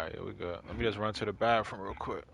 right, here we go. Let me just run to the bathroom real quick.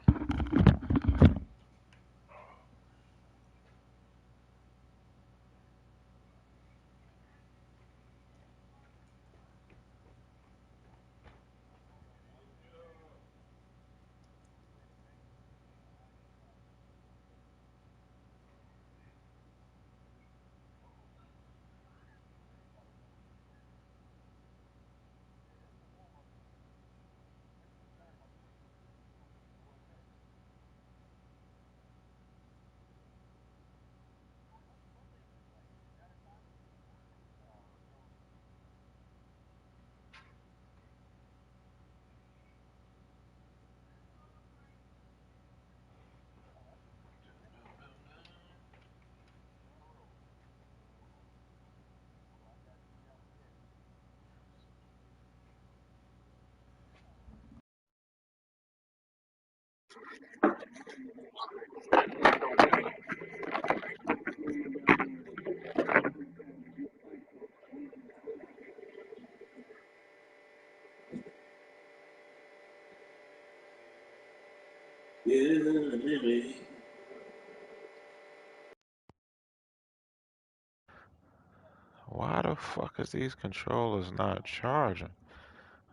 Why the fuck is these controllers not charging?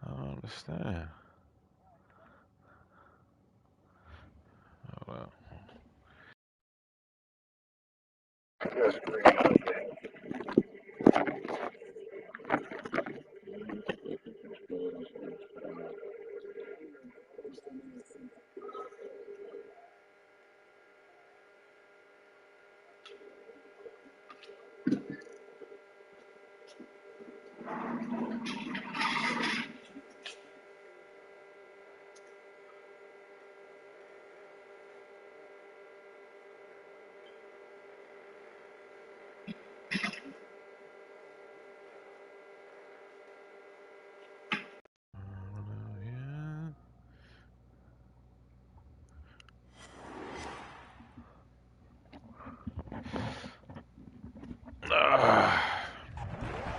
I don't understand. Hold up.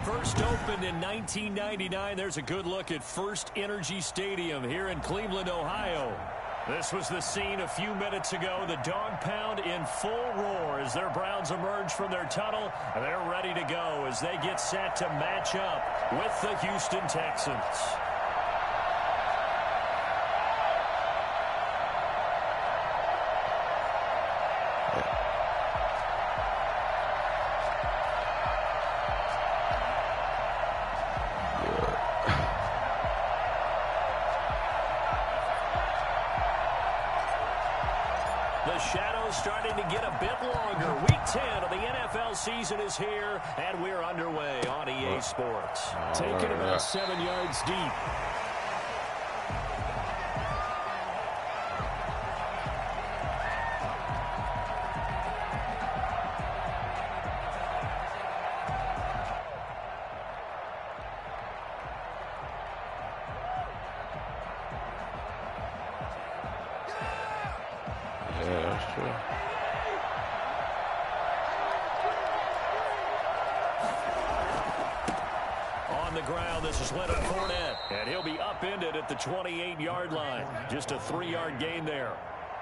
First opened in 1999. There's a good look at First Energy Stadium here in Cleveland, Ohio. This was the scene a few minutes ago. The dog pound in full roar as their Browns emerge from their tunnel. And they're ready to go as they get set to match up with the Houston Texans. The shadow's starting to get a bit longer. Week 10 of the NFL season is here, and we're underway on EA Sports. Taking about 7 yards deep. On the ground, this is Leonard Fournette, and he'll be upended at the 28-yard line. Just a 3-yard gain there.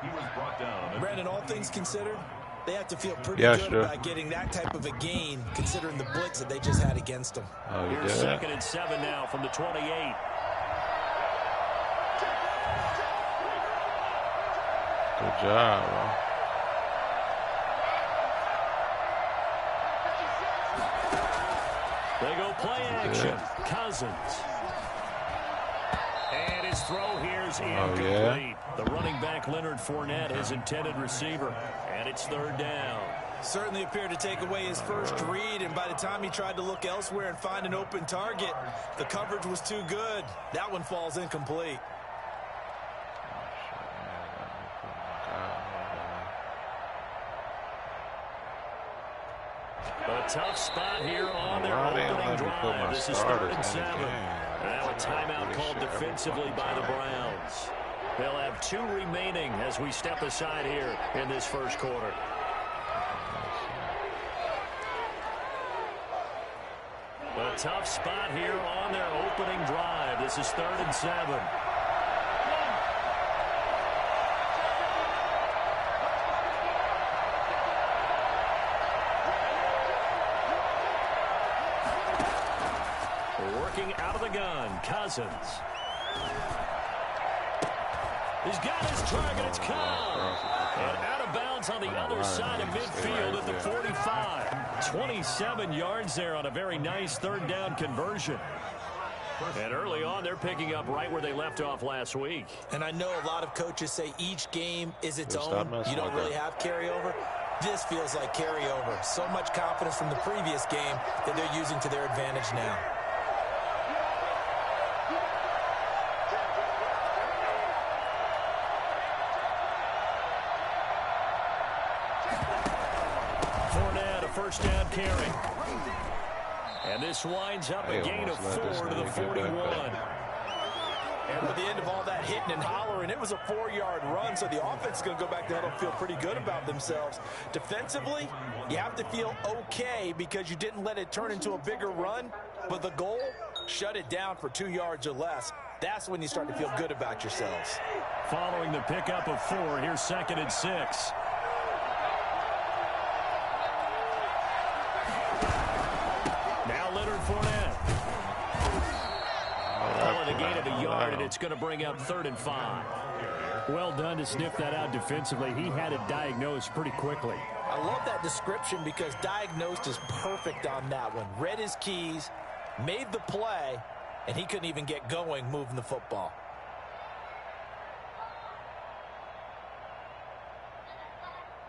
He was brought down. Brandon, all things considered, they have to feel pretty good about getting that type of a gain, considering the blitz that they just had against them. Here's 2nd and 7 now from the 28. Good job, bro. They go play action. Cousins. And his throw here is incomplete. The running back, Leonard Fournette, his intended receiver. And it's 3rd down. Certainly appeared to take away his first read, and by the time he tried to look elsewhere and find an open target, the coverage was too good. That one falls incomplete. A tough spot here on their opening drive. This is 3rd and 7. Now a timeout called defensively by the Browns. They'll have 2 remaining as we step aside here in this first quarter. A tough spot here on their opening drive. This is 3rd and 7. gun, Cousins. He's got his target. It's caught. And out of bounds on the other side of midfield at the 45. 27 yards there on a very nice third down conversion. And early on, they're picking up right where they left off last week. And I know a lot of coaches say each game is its own. You don't really have carryover. This feels like carryover. So much confidence from the previous game that they're using to their advantage now. Fournette, a first down carry. And this winds up a gain of 4 to the 41. And with the end of all that hitting and hollering, it was a 4-yard run, so the offense is going to go back to huddle and feel pretty good about themselves. Defensively, you have to feel okay because you didn't let it turn into a bigger run, but the goal, shut it down for 2 yards or less. That's when you start to feel good about yourselves. Following the pickup of 4, here's 2nd and 6. Now Leonard Fournette. A gain of a yard, and it's going to bring up 3rd and 5. Well done to sniff that out defensively. He had it diagnosed pretty quickly. I love that description because diagnosed is perfect on that one. Read his keys, made the play, and he couldn't even get going moving the football.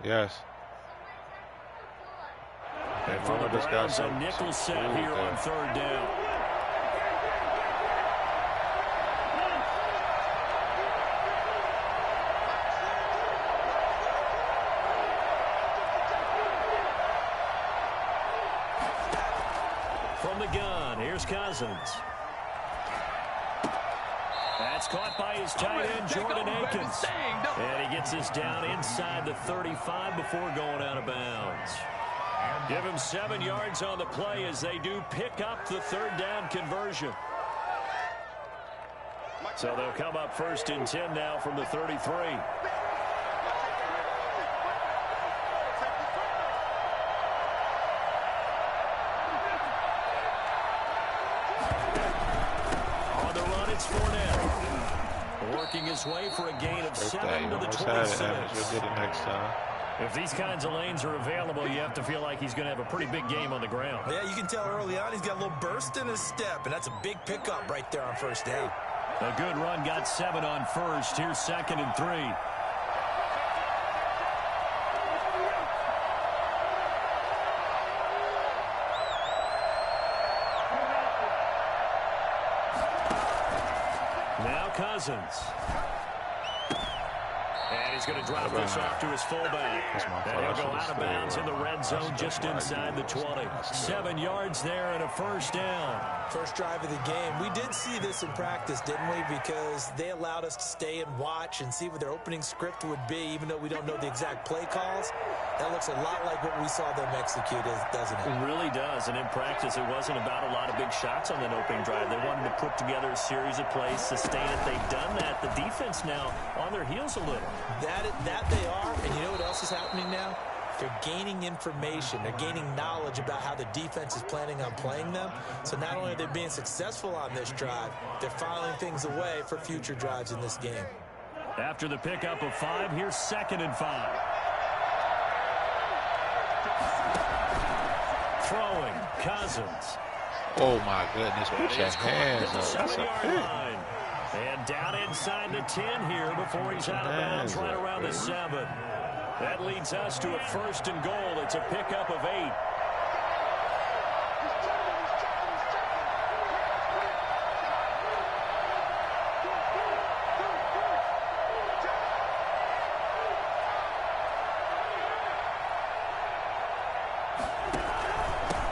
Yes. And for the Browns, a nickel set here on 3rd down. From the gun, here's Cousins. That's caught by his tight end, Jordan Akins. And he gets this down inside the 35 before going out of bounds. Give him 7 yards on the play as they do pick up the 3rd down conversion. So they'll come up 1st and 10 now from the 33. Fournette working his way for a gain of 7 to the 26. If these kinds of lanes are available, you have to feel like he's going to have a pretty big game on the ground. Yeah, you can tell early on he's got a little burst in his step, and that's a big pickup right there on 1st down. A good run got 7 on 1st. Here's 2nd and 3. Cousins. And he's going to drop this off to his fullback. And he'll go out of bounds in the red zone just inside the 20. 7 yards there and a 1st down. First drive of the game. We did see this in practice, didn't we? Because they allowed us to stay and watch and see what their opening script would be, even though we don't know the exact play calls. That looks a lot like what we saw them execute, doesn't it? It really does. And in practice, it wasn't about a lot of big shots on that opening drive. They wanted to put together a series of plays, sustain it. They've done that. The defense now on their heels a little. That they are. And you know what else is happening now? They're gaining information. They're gaining knowledge about how the defense is planning on playing them. So not only are they being successful on this drive, they're filing things away for future drives in this game. After the pickup of 5, here's 2nd and 5. Throwing, Cousins. Oh, my goodness. Put your hands up. That's a pick. And down inside the 10 here before he's out of bounds right around the 7. That leads us to a 1st and goal. It's a pickup of 8.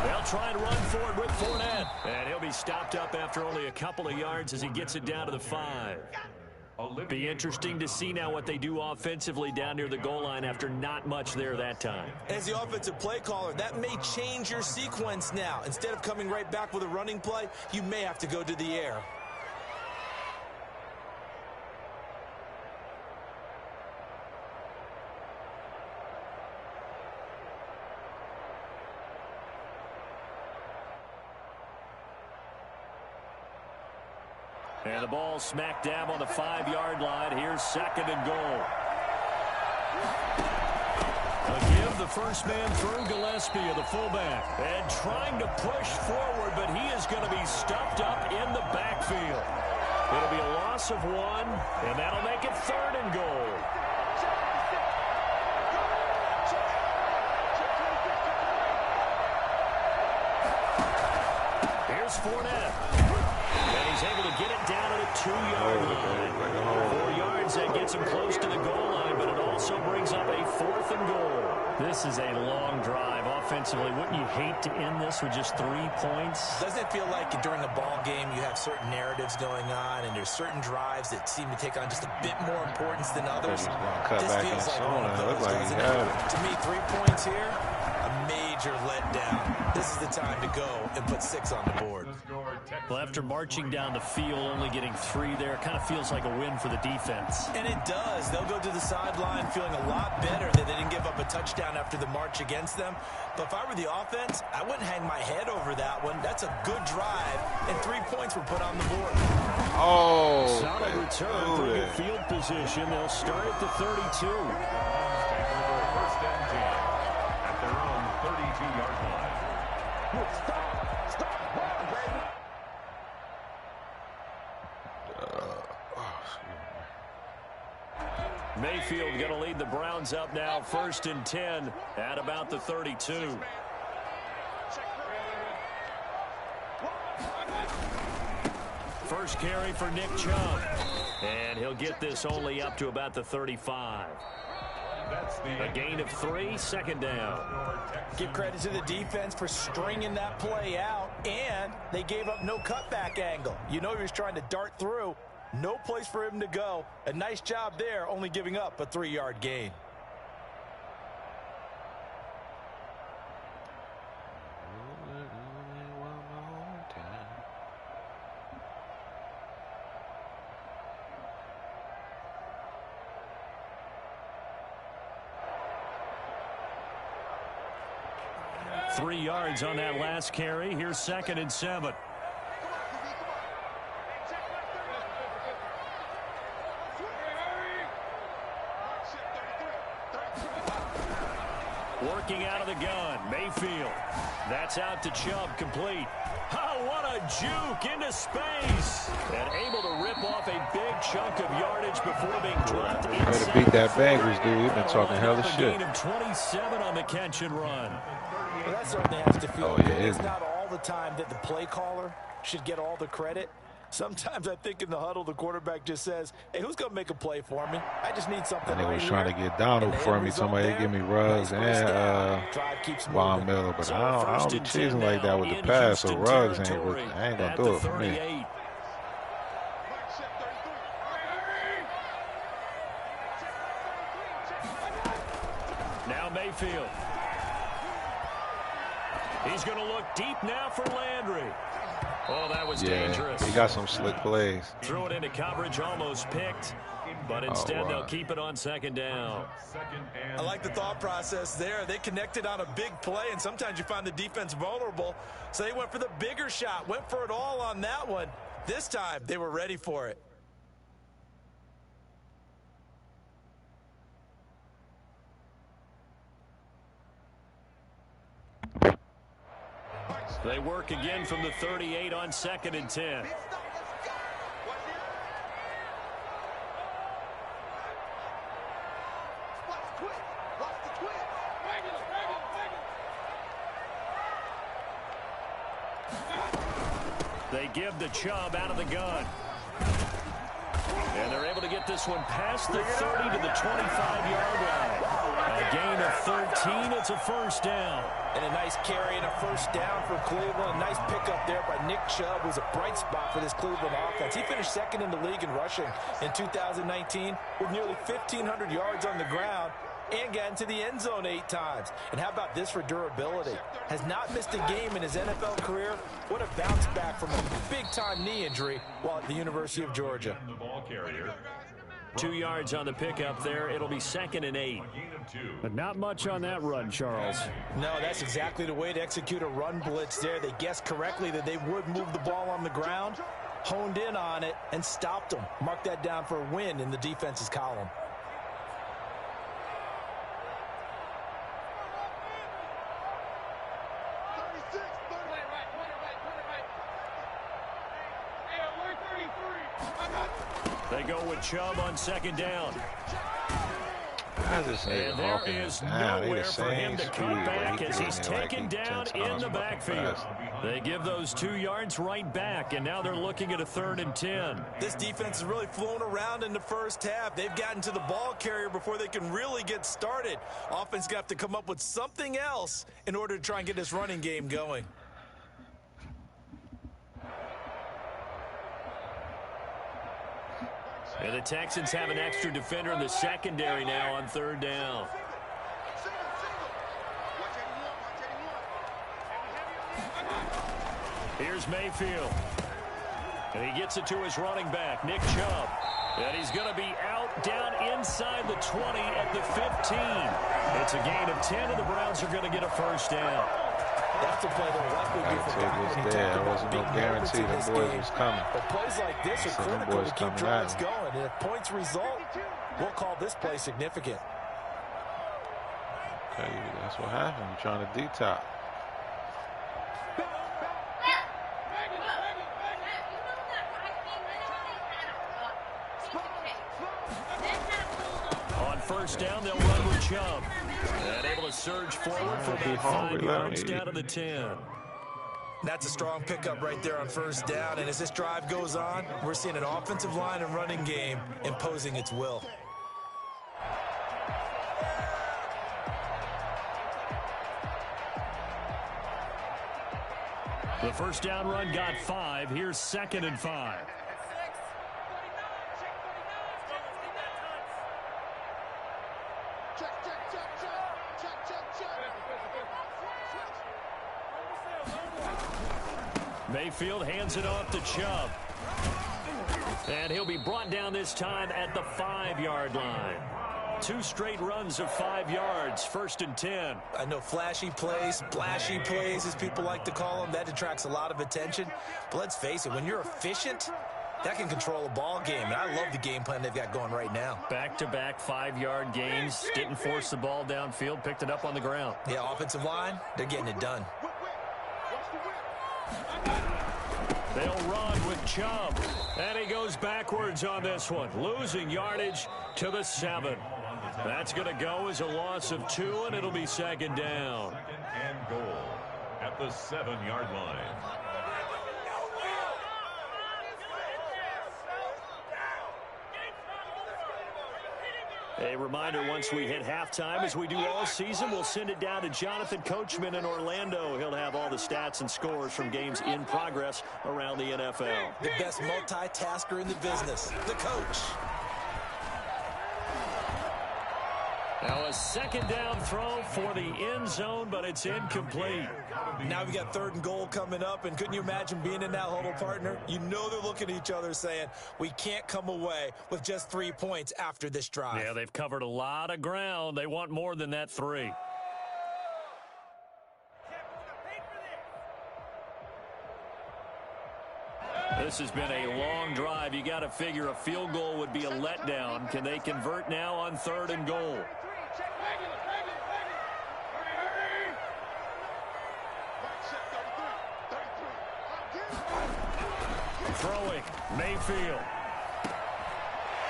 They'll try and run forward with Fournette. And he'll be stopped up after only a couple of yards as he gets it down to the 5. Be interesting to see now what they do offensively down near the goal line after not much there that time. As the offensive play caller, that may change your sequence now. Instead of coming right back with a running play, you may have to go to the air. And the ball smack dab on the 5-yard line. Here's 2nd and goal. A give the first man through Gillespie, the fullback. And trying to push forward, but he is going to be stuffed up in the backfield. It'll be a loss of 1, and that'll make it 3rd and goal. Here's Fournette. And he's able to get it down at a 2-yard line. 4 yards, that gets him close to the goal line, but it also brings up a 4th and goal. This is a long drive offensively. Wouldn't you hate to end this with just 3 points? Doesn't it feel like during a ball game you have certain narratives going on and there's certain drives that seem to take on just a bit more importance than others? This feels like one of those, doesn't it? To me, 3 points here, a major letdown. This is the time to go and put 6 on the board. Well, after marching down the field, only getting 3 there, kind of feels like a win for the defense. And it does. They'll go to the sideline feeling a lot better that they didn't give up a touchdown after the march against them. But if I were the offense, I wouldn't hang my head over that one. That's a good drive, and 3 points were put on the board. Oh, solid return, pretty good field position. They'll start at the 32. First and 10 at their own 32-yard line. Stop, ball, baby. Mayfield going to lead the Browns up now, 1st and 10 at about the 32. First carry for Nick Chubb. And he'll get this only up to about the 35. A gain of 3, 2nd down. Give credit to the defense for stringing that play out, and they gave up no cutback angle. You know he was trying to dart through. No place for him to go. A nice job there, only giving up a 3-yard gain. Three yards on that last carry. Here's 2nd and 7. Working out of the gun, Mayfield. That's out to Chubb, complete. Oh, what a juke into space. And able to rip off a big chunk of yardage before being dropped inside. Better beat that Bengals dude. We've been talking hella shit. Gain of 27 on the catch and run. Well, that certainly has to feel good. It's not all the time that the play caller should get all the credit. Sometimes I think in the huddle, the quarterback just says, hey, who's going to make a play for me? I just need something. And they was trying to get Donald for me. Somebody give me Ruggs and Von Miller. But I don't be cheesing like that with the pass. So Ruggs ain't going to do it for me. Now Mayfield. He's going to look deep now for Landry. Oh, that was dangerous. He got some slick plays. Threw it into coverage, almost picked. But instead, they'll keep it on 2nd down. I like the thought process there. They connected on a big play, and sometimes you find the defense vulnerable. So they went for the bigger shot, went for it all on that one. This time, they were ready for it. They work again from the 38 on 2nd and 10. They give the Chubb out of the gun. And they're able to get this one past the 30 to the 25-yard line. A gain of 13. It's a 1st down. And a nice carry and a 1st down for Cleveland. A nice pickup there by Nick Chubb, who's a bright spot for this Cleveland offense. He finished 2nd in the league in rushing in 2019 with nearly 1,500 yards on the ground and got into the end zone 8 times. And how about this for durability? Has not missed a game in his NFL career. What a bounce back from a big-time knee injury while at the University of Georgia. 2 yards on the pickup there. It'll be 2nd and 8. But not much on that run, Charles. No, that's exactly the way to execute a run blitz there. They guessed correctly that they would move the ball on the ground. honed in on it and stopped them. Mark that down for a win in the defense's column. They go with Chubb on second down. I just And there is nowhere for him to cut back as he's taken down in the backfield. They give those 2 yards right back, and now they're looking at a 3rd and 10. This defense is really flown around in the first half. They've gotten to the ball carrier before they can really get started. Offense got to come up with something else in order to try and get this running game going. And the Texans have an extra defender in the secondary now on 3rd down. Here's Mayfield. And he gets it to his running back, Nick Chubb. And he's going to be out down inside the 20 at the 15. It's a gain of 10, and the Browns are going to get a first down. That's the play that will likely be forgotten. There wasn't no guarantee the boys was coming. But plays like this are critical to keep drives going. And if points result, we'll call this play significant. Okay, that's what happened. You're trying to detox. On first down, they'll run with Chubb. And able to surge forward for about 5 yards down to the 10. That's a strong pickup right there on first down. And as this drive goes on, we're seeing an offensive line and running game imposing its will. The first down run got 5. Here's 2nd and 5. Mayfield hands it off to Chubb. And he'll be brought down this time at the 5-yard line. 2 straight runs of 5 yards, 1st and 10. I know flashy plays, splashy plays, as people like to call them, that attracts a lot of attention. But let's face it, when you're efficient, that can control a ball game. And I love the game plan they've got going right now. Back-to-back 5-yard gains. Didn't force the ball downfield, picked it up on the ground. Yeah, offensive line, they're getting it done. They'll run with Chubb. And he goes backwards on this one, losing yardage to the 7. That's going to go as a loss of 2, and it'll be 2nd down. 2nd and goal at the 7-yard line. A reminder, once we hit halftime, as we do all season, we'll send it down to Jonathan Coachman in Orlando. He'll have all the stats and scores from games in progress around the NFL. The best multitasker in the business, the coach. Now a 2nd down throw for the end zone, but it's incomplete. Now we got 3rd and goal coming up, and couldn't you imagine being in that huddle, partner? You know they're looking at each other saying, we can't come away with just 3 points after this drive. Yeah, they've covered a lot of ground. They want more than that 3. This has been a long drive. You got to figure a field goal would be a letdown. Can they convert now on 3rd and goal? Throwing, Mayfield.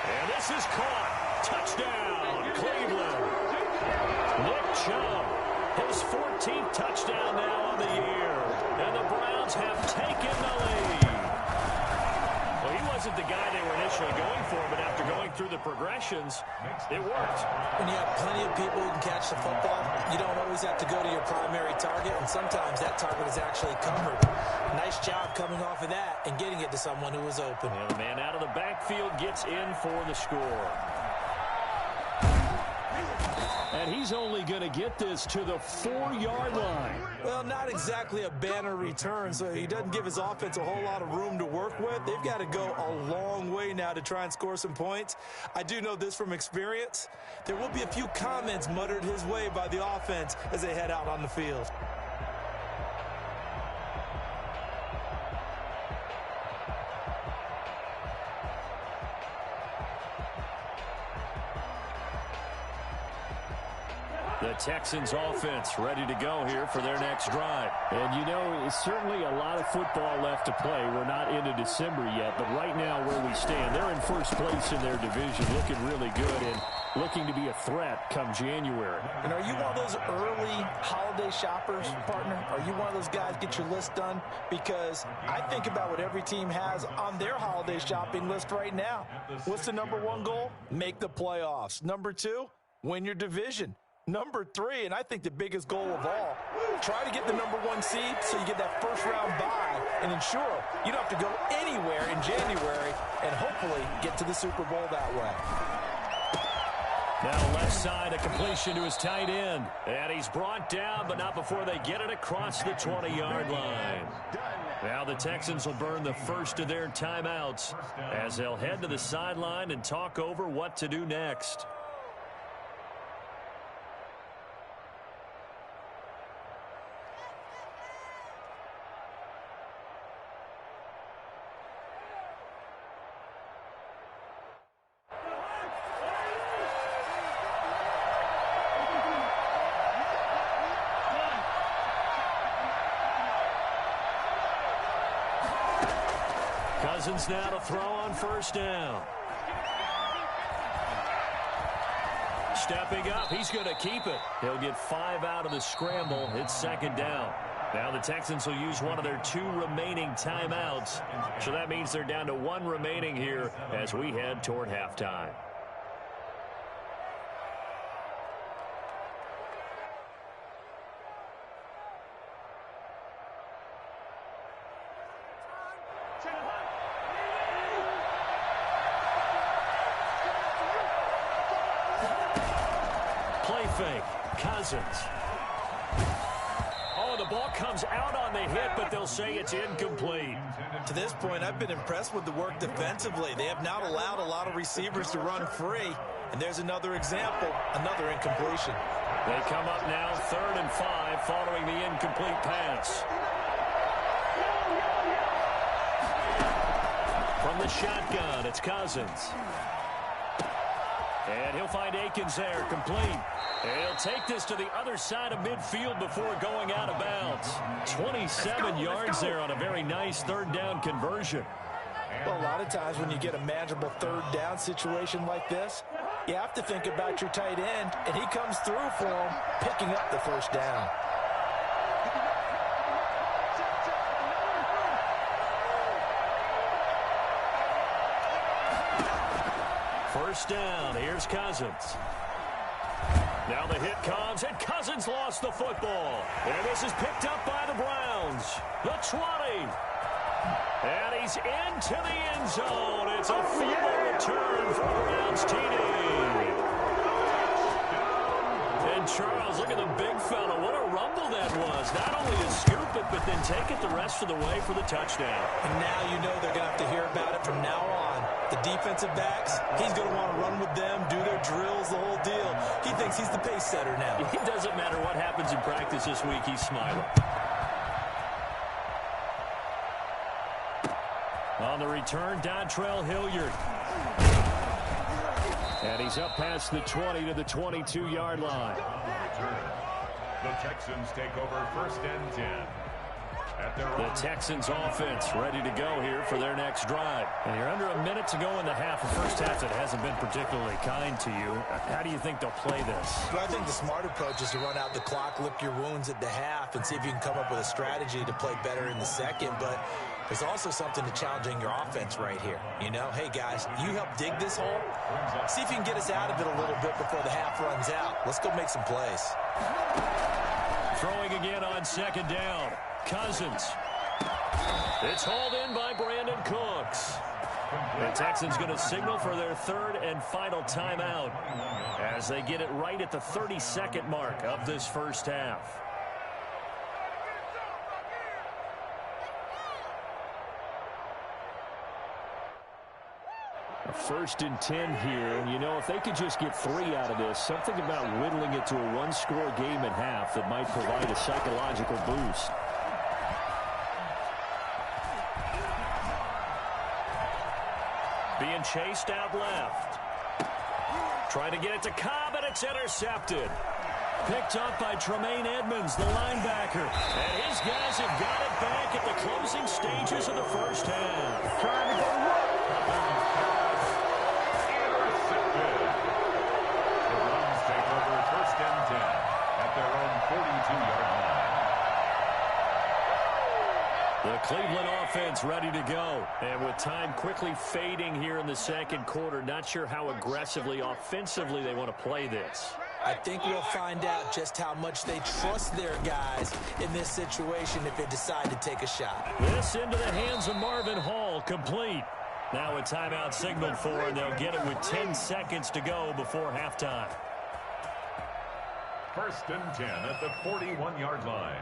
And this is caught. Touchdown, Cleveland. Nick Chubb, his 14th touchdown now on the year. And the Browns have taken the lead. Well, he wasn't the guy they were initially going for, but after going through the progressions, it worked. When you have plenty of people who can catch the football, you don't always have to go to your primary target, and sometimes that target is actually covered. Nice job coming off of that and getting it to someone who was open. And the man out of the backfield gets in for the score. And he's only going to get this to the 4-yard line. Well, not exactly a banner return, so he doesn't give his offense a whole lot of room to work with. They've got to go a long way now to try and score some points. I do know this from experience. There will be a few comments muttered his way by the offense as they head out on the field. The Texans offense ready to go here for their next drive. And, you know, it's certainly a lot of football left to play. We're not into December yet, but right now where we stand, they're in first place in their division, looking really good and looking to be a threat come January. And are you one of those early holiday shoppers, partner? Are you one of those guys get your list done? Because I think about what every team has on their holiday shopping list right now. What's the number one goal? Make the playoffs. Number two, win your division. Number three, and I think the biggest goal of all, try to get the number one seed so you get that first round bye and ensure you don't have to go anywhere in January and hopefully get to the Super Bowl that way. Now left side, a completion to his tight end. And he's brought down, but not before they get it across the 20-yard line. Now the Texans will burn the first of their timeouts as they'll head to the sideline and talk over what to do next. Cousins now to throw on first down. Stepping up, he's going to keep it. He'll get 5 out of the scramble. It's second down. Now the Texans will use one of their 2 remaining timeouts. So that means they're down to 1 remaining here as we head toward halftime. Play fake. Cousins. Oh, the ball comes out on the hit, but they'll say it's incomplete. To this point, I've been impressed with the work defensively. They have not allowed a lot of receivers to run free. And there's another example, another incompletion. They come up now 3rd and 5 following the incomplete pass. From the shotgun, it's Cousins. And he'll find Akins there, complete. He'll take this to the other side of midfield before going out of bounds. 27 yards there on a very nice 3rd down conversion. Well, a lot of times when you get a manageable 3rd down situation like this, you have to think about your tight end, and he comes through for him, picking up the first down. First down, here's Cousins. Now the hit comes, and Cousins lost the football. And this is picked up by the Browns. The 20. And he's into the end zone. It's a field return for the Browns TD. And Charles, look at the big fella. What a rumble that was. Not only to scoop it, but then take it the rest of the way for the touchdown. And now you know they're going to have to hear about it from now on. The defensive backs, he's going to want to run with them, do their drills, the whole deal. He thinks he's the pace setter now. It doesn't matter what happens in practice this week, he's smiling. On the return, Dontrell Hilliard. And he's up past the 20 to the 22-yard line. The Texans take over 1st and 10. The Texans offense ready to go here for their next drive. And you're under a minute to go in the half. The first half that hasn't been particularly kind to you. How do you think they'll play this? Well, I think the smart approach is to run out the clock, lick your wounds at the half, and see if you can come up with a strategy to play better in the second. But there's also something to challenging your offense right here. You know, hey, guys, you help dig this hole. See if you can get us out of it a little bit before the half runs out. Let's go make some plays. Throwing again on 2nd down. Cousins. It's hauled in by Brandon Cooks. The Texans going to signal for their 3rd and final timeout as they get it right at the 32nd mark of this first half. A 1st and 10 here, and you know, if they could just get 3 out of this, something about whittling it to a 1-score game at half that might provide a psychological boost. Being chased out left. Trying to get it to Cobb, and it's intercepted. Picked up by Tremaine Edmonds, the linebacker. And his guys have got it back at the closing stages of the first half. Trying to go intercepted. The Browns take over 1st and 10 at their own 42-yard line. The Cleveland offense ready to go. And with time quickly fading here in the second quarter, not sure how aggressively, offensively they want to play this. I think we'll find out just how much they trust their guys in this situation if they decide to take a shot. This into the hands of Marvin Hall, complete. Now a timeout signaled for, and they'll get it with 10 seconds to go before halftime. 1st and 10 at the 41-yard line.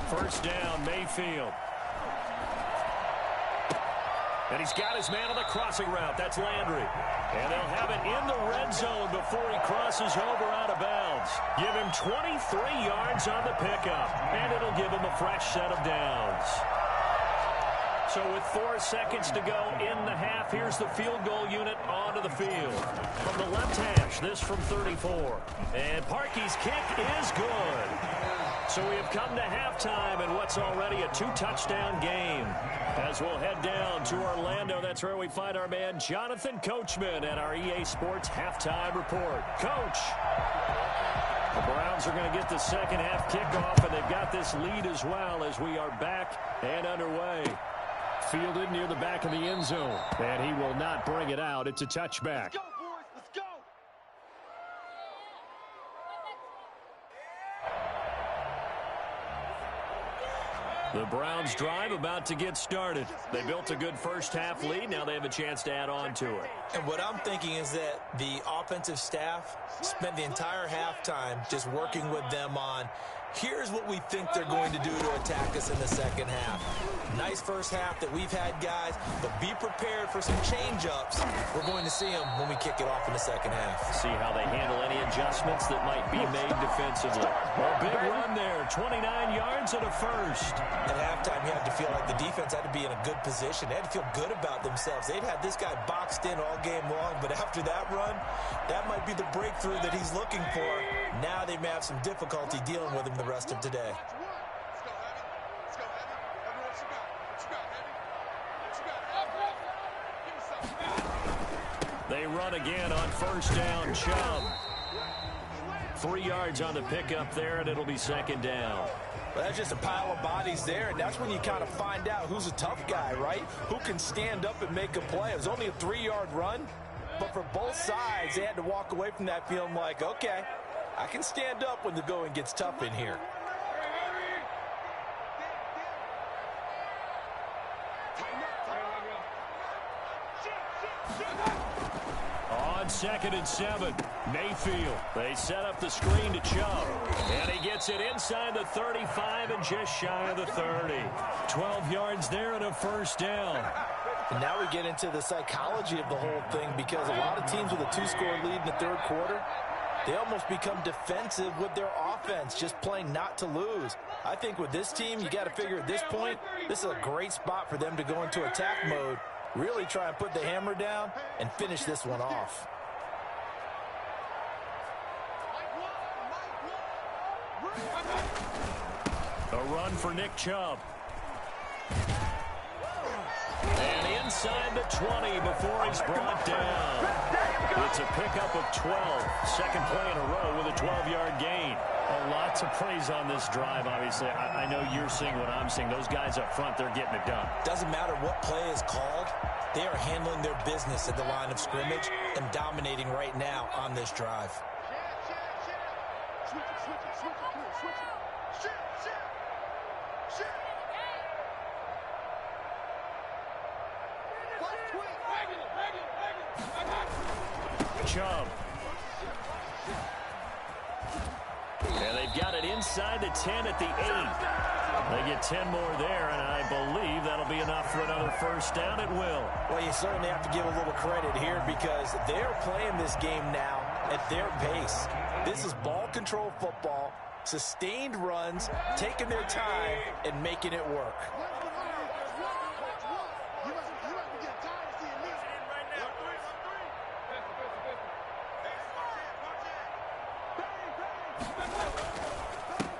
First down, Mayfield. And he's got his man on the crossing route. That's Landry. And they'll have it in the red zone before he crosses over out of bounds. Give him 23 yards on the pickup. And it'll give him a fresh set of downs. So with 4 seconds to go in the half, here's the field goal unit onto the field. From the left hash, this from 34. And Parkey's kick is good. So we have come to halftime in what's already a 2-touchdown game. As we'll head down to Orlando, that's where we find our man Jonathan Coachman at our EA Sports Halftime Report. Coach, the Browns are going to get the second half kickoff, and they've got this lead as well as we are back and underway. Fielded near the back of the end zone, and he will not bring it out. It's a touchback. Let's go, boys. Let's go. The Browns drive about to get started. They built a good first half lead. Now they have a chance to add on to it. And what I'm thinking is that the offensive staff spent the entire halftime just working with them on, here's what we think they're going to do to attack us in the second half. Nice first half that we've had, guys, but be prepared for some change-ups. We're going to see them when we kick it off in the second half. See how they handle any adjustments that might be made defensively. A big run there, 29 yards and a first. At halftime, you had to feel like the defense had to be in a good position. They had to feel good about themselves. They'd had this guy boxed in all game long, but after that run, that might be the breakthrough that he's looking for. Now they may have some difficulty dealing with him the rest of today. They run again on first down, Chubb. 3 yards on the pickup there, and it'll be second down. Well, that's just a pile of bodies there, and that's when you kind of find out who's a tough guy, right? Who can stand up and make a play. It was only a 3-yard run, but for both sides, they had to walk away from that feeling like, okay, I can stand up when the going gets tough in here. On 2nd and 7, Mayfield. They set up the screen to Chubb. And he gets it inside the 35 and just shy of the 30. 12 yards there and a first down. And now we get into the psychology of the whole thing, because a lot of teams with a 2-score lead in the third quarter, they almost become defensive with their offense, just playing not to lose. I think with this team, you got to figure at this point, this is a great spot for them to go into attack mode, really try and put the hammer down and finish this one off. A run for Nick Chubb. And inside the 20 before he's brought down. It's a pickup of 12. Second play in a row with a 12-yard gain. A lot to praise on this drive, obviously. I know you're seeing what I'm seeing. Those guys up front, they're getting it done. Doesn't matter what play is called. They are handling their business at the line of scrimmage and dominating right now on this drive. Chubb. And they've got it inside the 10 at the 8. They get 10 more there, and I believe that'll be enough for another first down. It will. Well, you certainly have to give a little credit here because they're playing this game now at their pace. This is ball control football, sustained runs, taking their time, and making it work.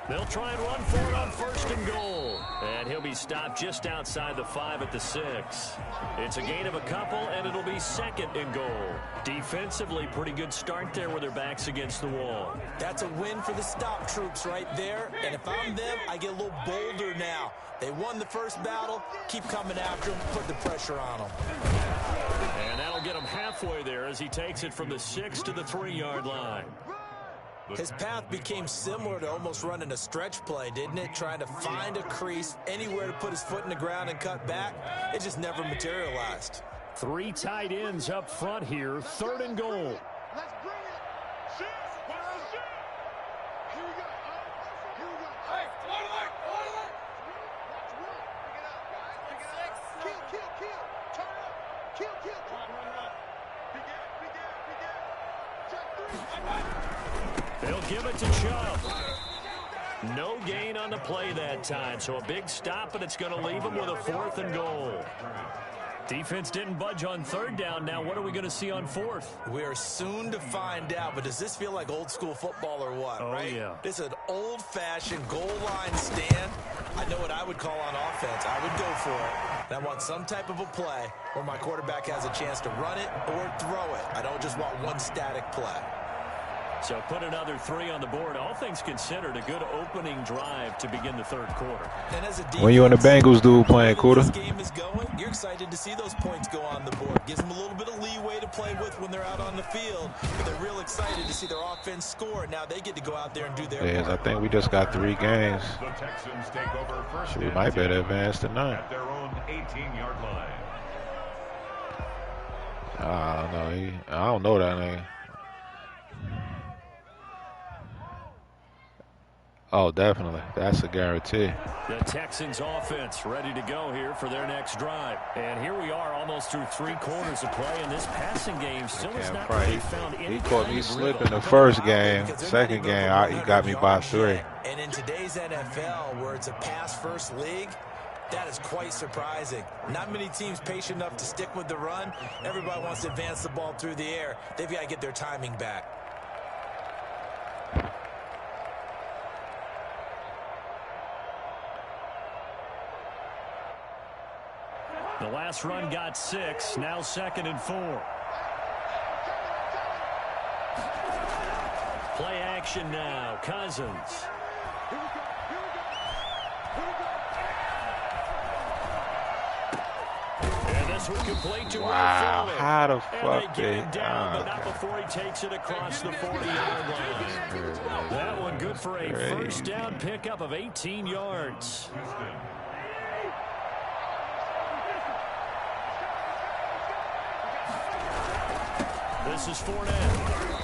They'll try and run for it on first and goal. And he'll be stopped just outside the 5 at the 6. It's a gain of a couple, and it'll be second and goal. Defensively, pretty good start there with their backs against the wall. That's a win for the stop troops right there. And if I'm them, I get a little bolder now. They won the first battle. Keep coming after them. Put the pressure on them. And that'll get him halfway there as he takes it from the 6 to the 3-yard line. His path became similar to almost running a stretch play, didn't it? Trying to find a crease, anywhere to put his foot in the ground and cut back. It just never materialized. 3 tight ends up front here, third and goal. Let's bring it. Shoot. Shoot. Here we go. Here we go. Hey, one leg. Watch one. Pick it up, guys. Pick it up. Kill. Turn up. Kill. Run. Big gap. Check 3. They'll give it to Chubb. No gain on the play that time, so a big stop, and it's going to leave him with a 4th and goal. Defense didn't budge on third down. Now what are we going to see on 4th? We are soon to find out, but does this feel like old school football or what, right? Yeah. This is an old-fashioned goal line stand. I know what I would call on offense. I would go for it. And I want some type of a play where my quarterback has a chance to run it or throw it. I don't just want one static play. So put another 3 on the board. All things considered, a good opening drive to begin the third quarter. And as a defense, When you and the Bengals dude playing, Kuda? this game is going, you're excited to see those points go on the board. Gives them a little bit of leeway to play with when they're out on the field. But they're real excited to see their offense score. Now they get to go out there and do their Yes, part. I think we just got 3 games. The Texans take over first We and might 10 better advance tonight. at their own 18-yard line. I don't know that name. Oh, definitely. That's a guarantee. The Texans offense ready to go here for their next drive. And here we are almost through 3 quarters of play, and this passing game still has not really found any He caught kind me of slipping rhythm. the first game. Second game, he got me by 3. And in today's NFL, where it's a pass-first league, that is quite surprising. Not many teams patient enough to stick with the run. Everybody wants to advance the ball through the air. They've got to get their timing back. The last run got 6, now 2nd and 4. Play action now, Cousins. And this one complete to Wow, how the and fuck they get him they... down, but not before he takes it across the 40-yard line. That one good for a first down pickup of 18 yards. This is Fournette.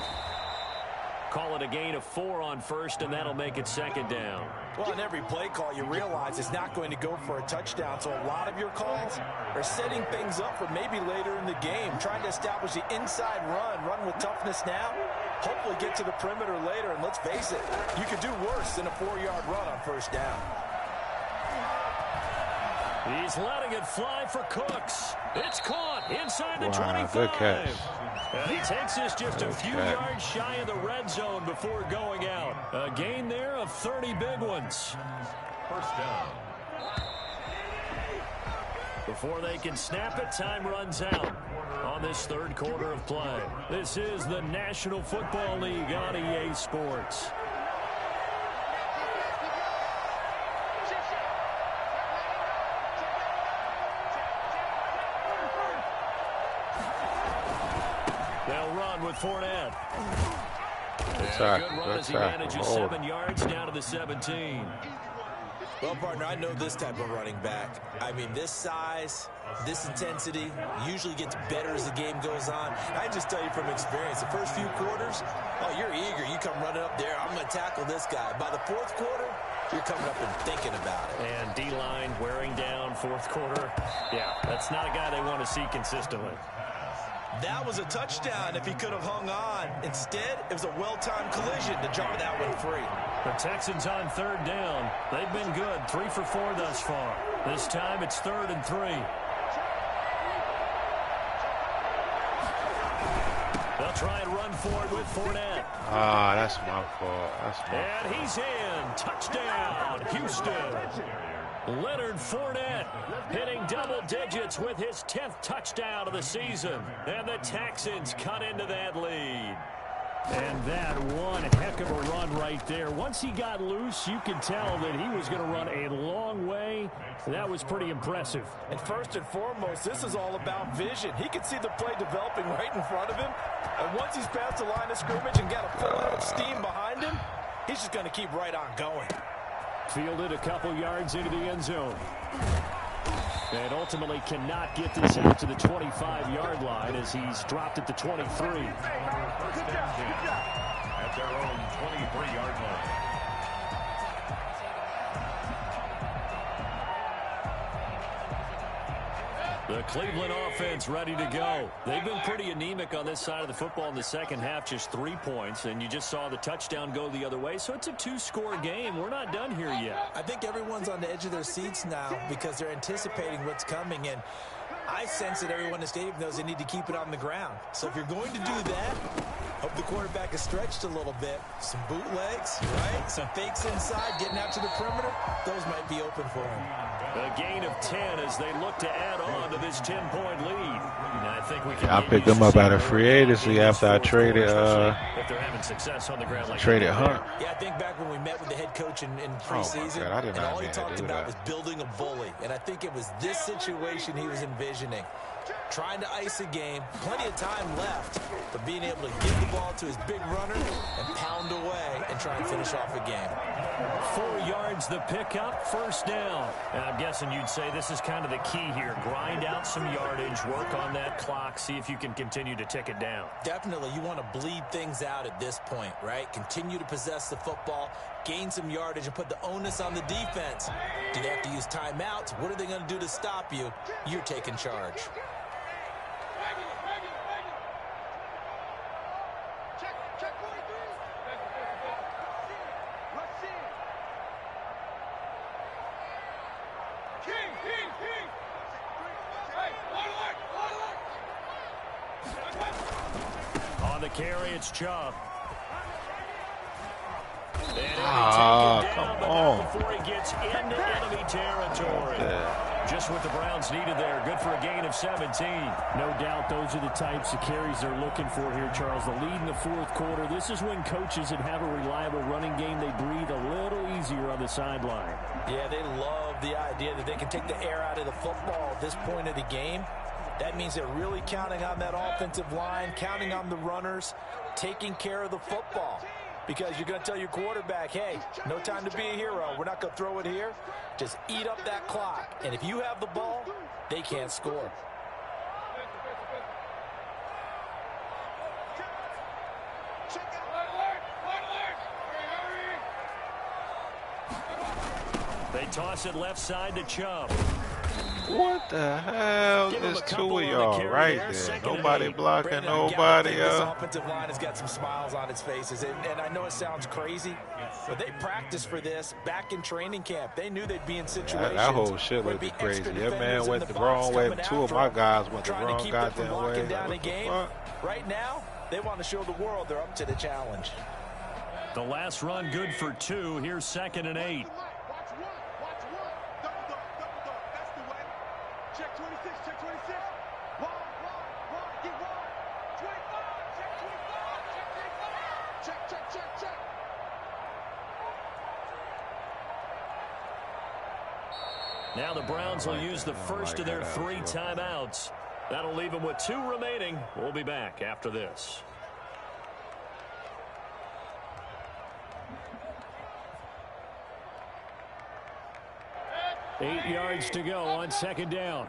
Call it a gain of 4 on first, and that'll make it 2nd down. Well, on every play call, you realize it's not going to go for a touchdown. So a lot of your calls are setting things up for maybe later in the game, trying to establish the inside run with toughness now, hopefully get to the perimeter later. And let's face it, you could do worse than a 4-yard run on first down. He's letting it fly for Cooks. It's caught inside the Wow, 25. good catch. And he takes this just a few yards shy of the red zone before going out. A gain there of 30 big ones. First down. Before they can snap it, time runs out on this third quarter of play. This is the National Football League on EA Sports. They'll run with Fournette. And a good run as he manages 7 yards down to the 17. Well, partner, I know this type of running back. I mean, this size, this intensity usually gets better as the game goes on. I just tell you from experience, the first few quarters, oh, you're eager. You come running up there. I'm going to tackle this guy. By the fourth quarter, you're coming up and thinking about it. And D-line wearing down fourth quarter. Yeah, that's not a guy they want to see consistently. That was a touchdown if he could have hung on. Instead, it was a well-timed collision to jar that one free. The Texans on third down. They've been good, 3 for 4 thus far. This time it's 3rd and 3. They'll try and run for it with Fournette. Ah, that's my fault. And he's in. Touchdown, Houston. Leonard Fournette hitting double digits with his 10th touchdown of the season. And the Texans cut into that lead. And that one heck of a run right there. Once he got loose, you could tell that he was going to run a long way. That was pretty impressive. And first and foremost, this is all about vision. He could see the play developing right in front of him. And once he's past the line of scrimmage and got a full head of steam behind him, he's just going to keep right on going. Fielded a couple yards into the end zone. And ultimately cannot get this out to the 25-yard line as he's dropped at the 23. At their own 23-yard line. The Cleveland offense ready to go. They've been pretty anemic on this side of the football in the second half, just 3 points, and you just saw the touchdown go the other way. So it's a 2-score game. We're not done here yet. I think everyone's on the edge of their seats now because they're anticipating what's coming, and I sense that everyone in the stadium knows they need to keep it on the ground. So if you're going to do that, hope the quarterback is stretched a little bit. Some bootlegs, right? Some fakes inside, getting out to the perimeter. Those might be open for him. A gain of 10 as they look to add on to this 10-point lead. And I think we can I picked them up out of free agency after I traded if they're having success on the ground like traded Hunt. Yeah, I think back when we met with the head coach in preseason, God, I did and not all he mean to talked do about that. was building a bully. And I think it was this situation he was envisioning. Trying to ice a game, plenty of time left, but being able to give the ball to his big runner and pound away and try and finish off a game. 4 yards the pickup, first down. And I'm guessing you'd say this is kind of the key here. Grind out some yardage, work on that clock, see if you can continue to tick it down. Definitely, you want to bleed things out at this point, right? Continue to possess the football, gain some yardage, and put the onus on the defense. Do they have to use timeouts? What are they going to do to stop you? You're taking charge. On the carry, it's Chubb. Come on. Before he gets into enemy territory. Just what the Browns needed there. Good for a gain of 17. No doubt those are the types of carries they're looking for here, Charles. The lead in the fourth quarter. This is when coaches that have a reliable running game, they breathe a little easier on the sideline. Yeah, they love the idea that they can take the air out of the football at this point of the game. That means they're really counting on that offensive line, counting on the runners, taking care of the football. Because you're going to tell your quarterback, hey, no time to be a hero. We're not going to throw it here. Just eat up that clock. And if you have the ball, they can't score. They toss it left side to Chubb. What the hell? There's 2 of y'all right there. Nobody blocking Brandon, nobody. this offensive line has got some smiles on its faces. And I know it sounds crazy, but they practiced for this back in training camp. They knew they'd be in situations. That whole shit looked crazy. That man went the wrong way. 2 of my guys went the wrong goddamn way. Like, right now, they want to show the world they're up to the challenge. The last run good for 2. Here's 2nd and 8. Check 26, check 26. Wide, get wide. 25, check 25, check. Now the Browns will use the first of their 3 timeouts. That'll leave them with 2 remaining. We'll be back after this. 8 yards to go on second down.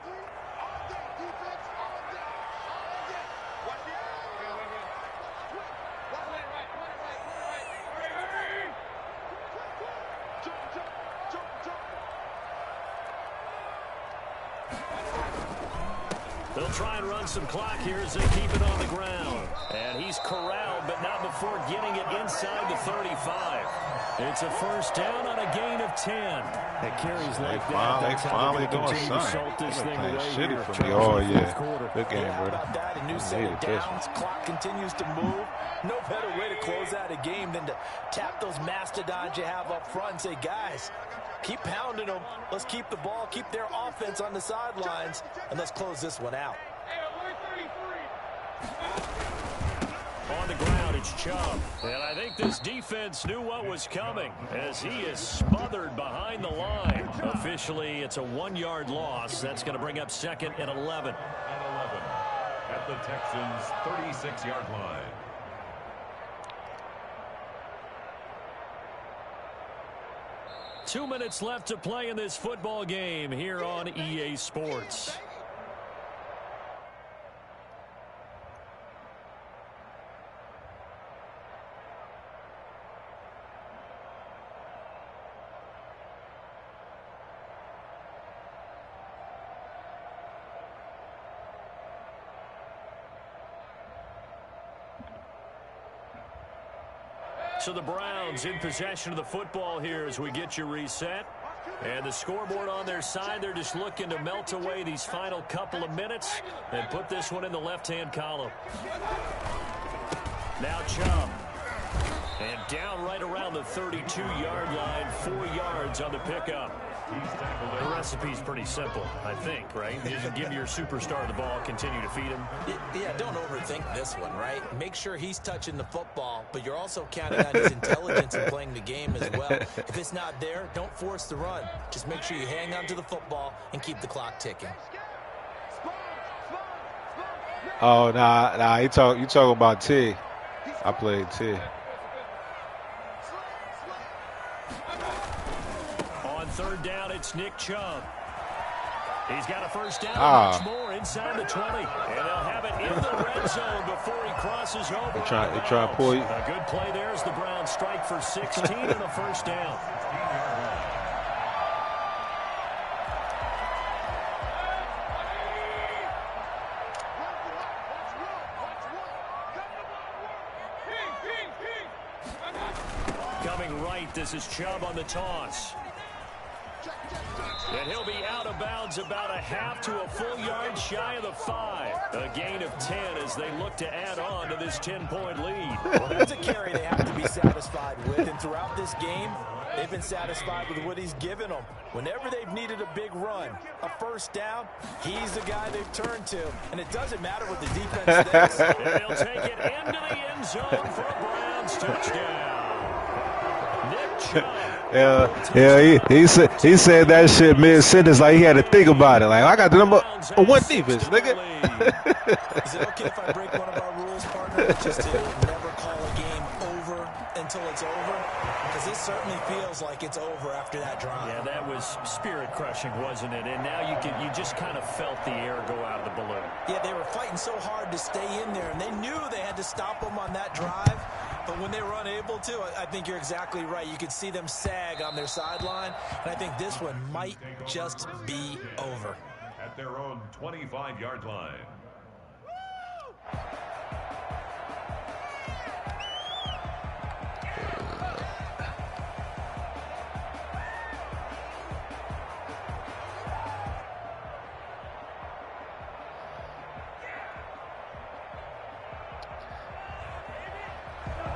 They'll try and run some clock here as they keep it on the ground. And he's corralled, but not before getting it inside the 35. It's a first down on a gain of 10. It carries like that. They finally doing something. They've been playing shitty for me all year. Good game, brother. About that, a new set of downs. Clock continues to move. No better way to close out a game than to tap those mastodons you have up front and say, guys, keep pounding them. Let's keep the ball, keep their offense on the sidelines, and let's close this one out. On the ground, it's Chubb. And I think this defense knew what was coming as he is smothered behind the line. Officially, it's a 1-yard loss. That's going to bring up second and 11. At the Texans' 36-yard line. Two minutes left to play in this football game here on EA Sports. So the Browns in possession of the football here as we get you reset. And the scoreboard on their side, they're just looking to melt away these final couple of minutes and put this one in the left-hand column. Now Chubb. And down right around the 32-yard line, 4 yards on the pickup. The recipe's pretty simple, I think, right? You just give your superstar the ball, continue to feed him. Yeah, don't overthink this one, right? Make sure he's touching the football, but you're also counting on his intelligence in playing the game as well. If it's not there, don't force the run. Just make sure you hang on to the football and keep the clock ticking. Oh, nah, you talking about T. I played T. Third down, it's Nick Chubb. He's got a first down and much more inside the 20. And they'll have it in the red zone before he crosses over. They try to pull you. A good play there as the Browns strike for 16 and a first down. Coming right, this is Chubb on the toss. And he'll be out of bounds about a half to a full yard shy of the 5. A gain of 10 as they look to add on to this 10-point lead. Well, that's a carry they have to be satisfied with. And throughout this game, they've been satisfied with what he's given them. Whenever they've needed a big run, a first down, he's the guy they've turned to. And it doesn't matter what the defense thinks. And they'll take it into the end zone for a Browns touchdown. Nick Chubb. Yeah, he said that shit mid-sentence like he had to think about it. Like, I got the number one defense, nigga. Is it okay if I break one of our rules, partner? Just to never call a game over until it's over? Because it certainly feels like it's over after that drive. Yeah, that was spirit-crushing, wasn't it? And now you just kind of felt the air go out of the balloon. Yeah, they were fighting so hard to stay in there, and they knew they had to stop them on that drive. But when they were unable to, I think you're exactly right. You could see them sag on their sideline, and I think this one might just be over. At their own 25-yard line.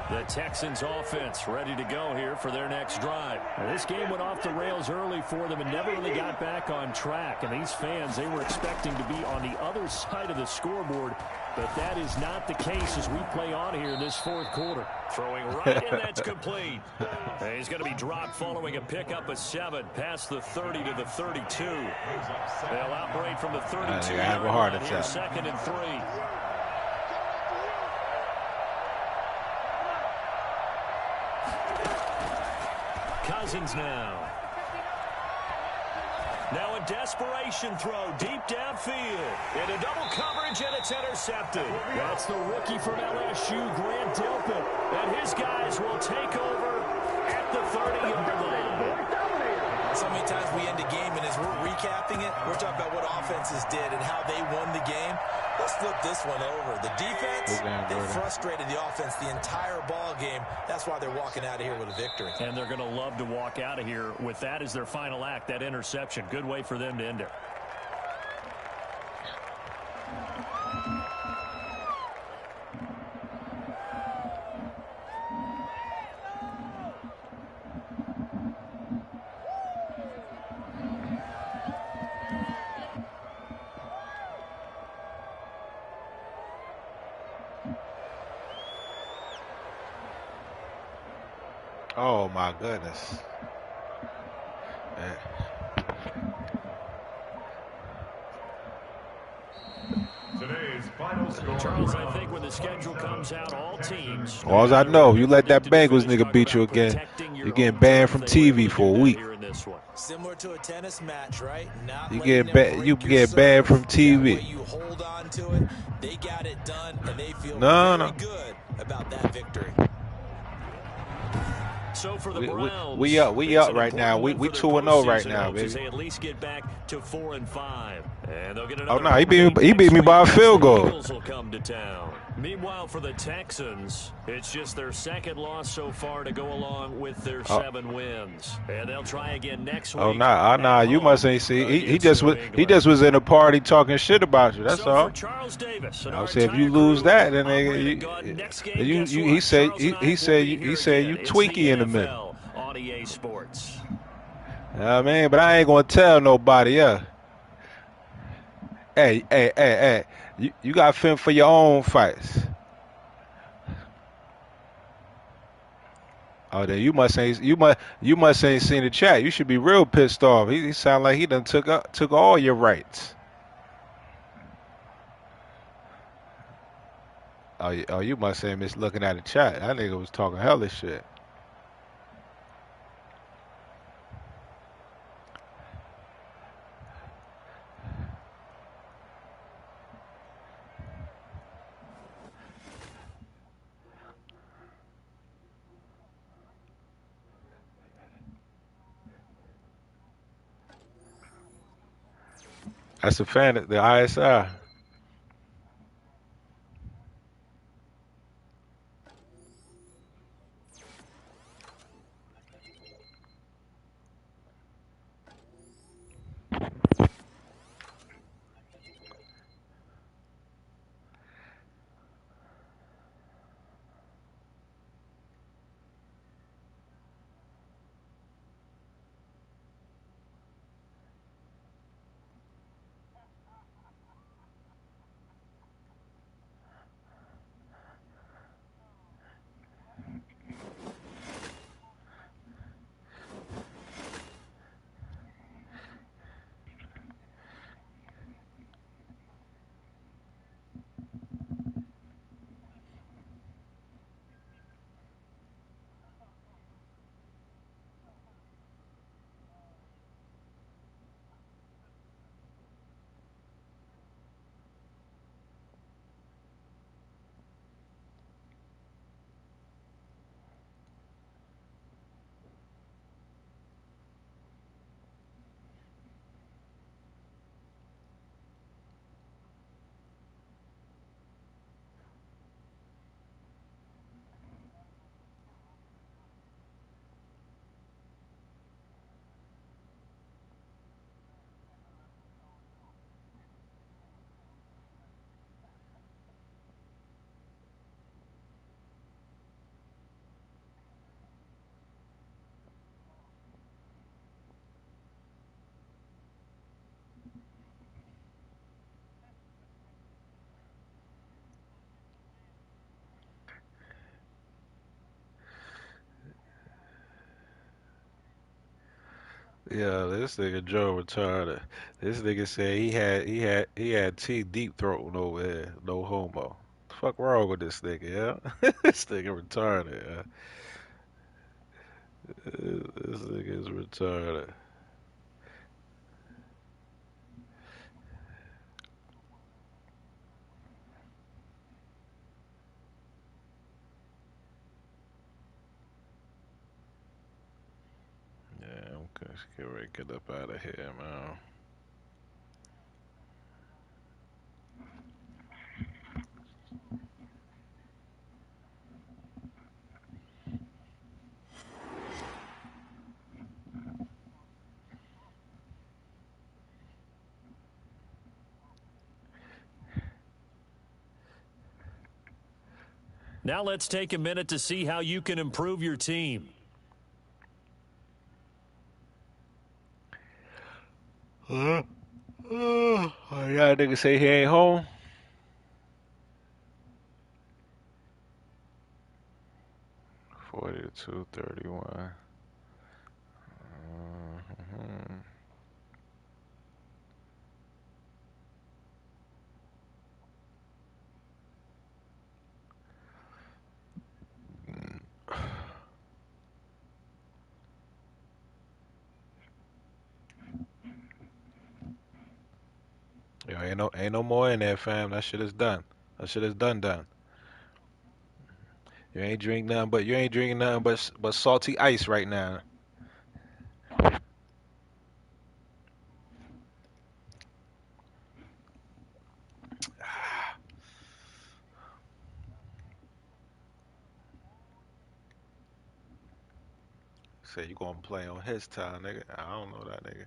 The Texans offense ready to go here for their next drive. Now, this game went off the rails early for them and never really got back on track. And these fans, they were expecting to be on the other side of the scoreboard. But that is not the case as we play on here in this fourth quarter. Throwing right in, that's complete. And he's going to be dropped following a pickup of 7 past the 30 to the 32. They'll operate from the 32-yard line here, second and 3. Cousins now. Now a desperation throw deep downfield. Into double coverage, and it's intercepted. That's the rookie from LSU, Grant Delpit. And his guys will take over at the 30-yard line. So many times we end a game, and as we're recapping it, we're talking about what offenses did and how they won the game. Let's flip this one over. The defense, they frustrated the offense the entire ball game. That's why they're walking out of here with a victory. And they're going to love to walk out of here with that as their final act, that interception. Good way for them to end it. Oh my goodness. Today's final score. Charles, I think when the schedule comes out, all teams. All I know, you let that Bengals nigga beat you again, you're getting banned from TV for a week. Similar to a tennis match, right? You get banned from TV. You hold on to it. They got it done, and they feel No. good about that victory. So for the Browns, we up right now. We 2-0 right now, baby. They at least get back to 4-5, and they'll get Oh no, he beat me by a field goal. Eagles will come to town. Meanwhile, for the Texans, it's just their second loss so far to go along with their 7 wins, and they'll try again next week. Oh nah, you must ain't see. He just was in a party talking shit about you. That's all. Charles Davis, I would say if you lose that, then he said you Twinkie in the middle. On EA Sports. I mean, but I ain't gonna tell nobody. Yeah. Hey. You got to fend for your own fights. Oh, then you must ain't seen the chat. You should be real pissed off. He sound like he done took all your rights. Oh, you must say miss looking at the chat. That nigga was talking hellish shit. That's a fan of the ISI. Yeah, this nigga Joe retarded. This nigga said he had T deep throating over here. No homo. Fuck wrong with this nigga, yeah? This nigga retarded, yeah? This nigga is retarded. Let's get up out of here, man. Now let's take a minute to see how you can improve your team. Huh? Oh, y'all niggas say he ain't home? 42-31. Mhm. Yo, ain't no more in there, fam. That shit is done. That shit is done. You ain't drinking nothing but salty ice right now. Say you gonna play on his time, nigga. I don't know that nigga.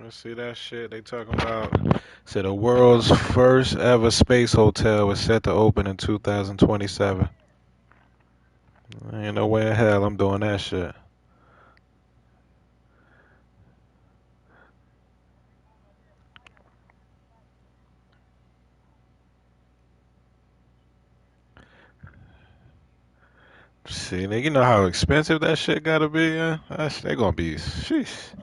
Let's see that shit they talking about. Said the world's first ever space hotel was set to open in 2027. Ain't no way in hell I'm doing that shit. See, nigga, you know how expensive that shit gotta be, yeah? They gonna be, sheesh.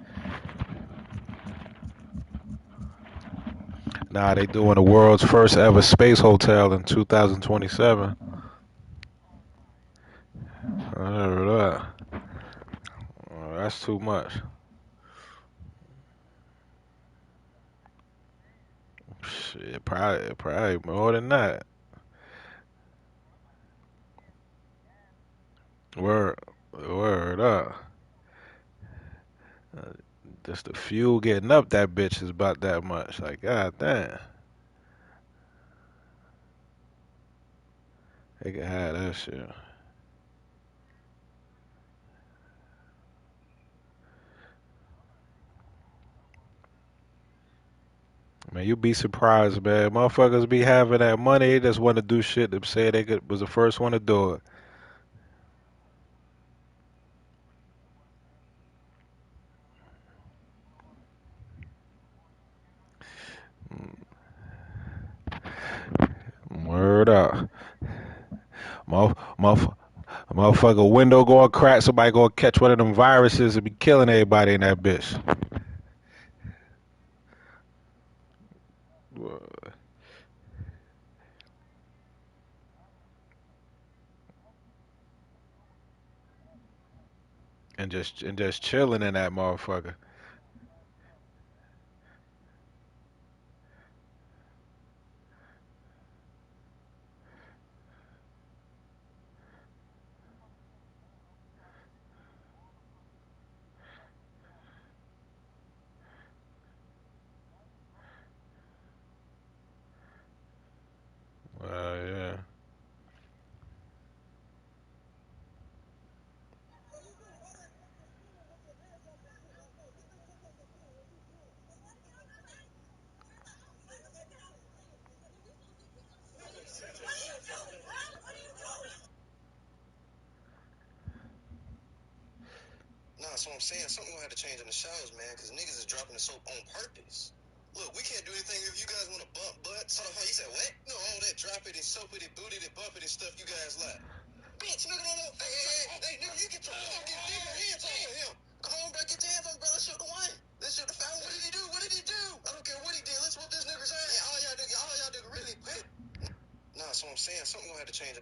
Nah, they doing the world's first ever space hotel in 2027. I heard that. Oh, that's too much. Shit, probably more than that. Word, word up. Just the fuel getting up that bitch is about that much. Like, god damn. They can have that shit. Man, you be surprised, man. Motherfuckers be having that money. They just want to do shit to say was the first one to do it. Word up. Motherf- Motherfucker window going crack. Somebody gonna catch one of them viruses and be killing everybody in that bitch. And just chilling in that motherfucker. Yeah. that's what I'm saying. Something gonna have to change in the showers, man, because niggas is dropping the soap on purpose. Look, we can't do anything if you guys want to bump butts. Hold on, you said what? No, all that drop it and soap it and boot it and bump it and stuff you guys like. Bitch, nigga, no. Hey, nigga, you get your fucking hands off of him. Come on, bro, get your hands off, bro. Let's shoot the one. Let's shoot the foul. What did he do? What did he do? I don't care what he did. Let's whoop this nigga's ass. Yeah, all y'all do really quit. Nah, that's what I'm saying. Something gonna have to change.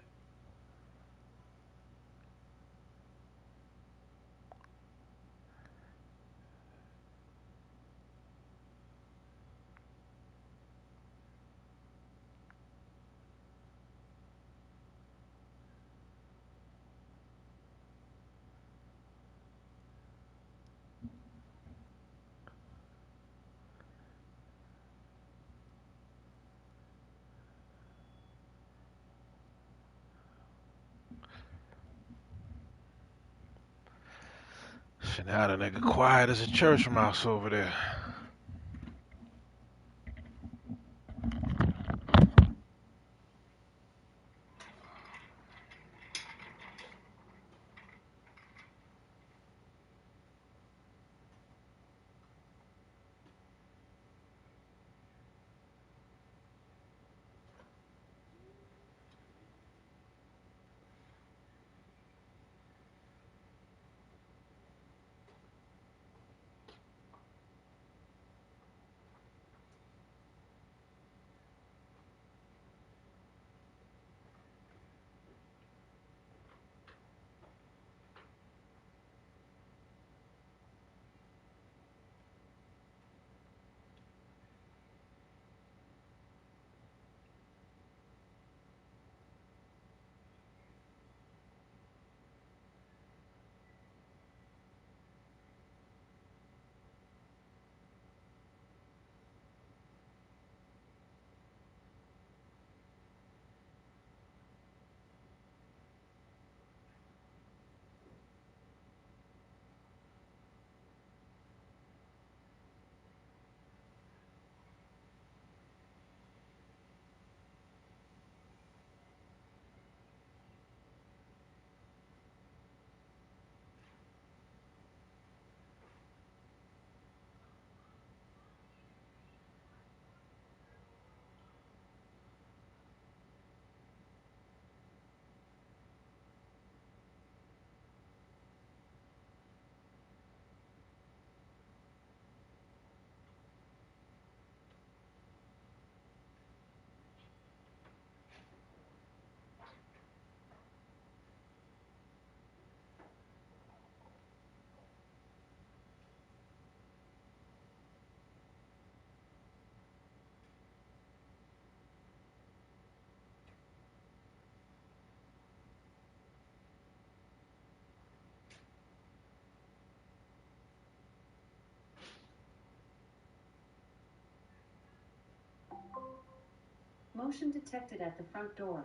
Shit, now the nigga quiet as a church mouse over there. Motion detected at the front door.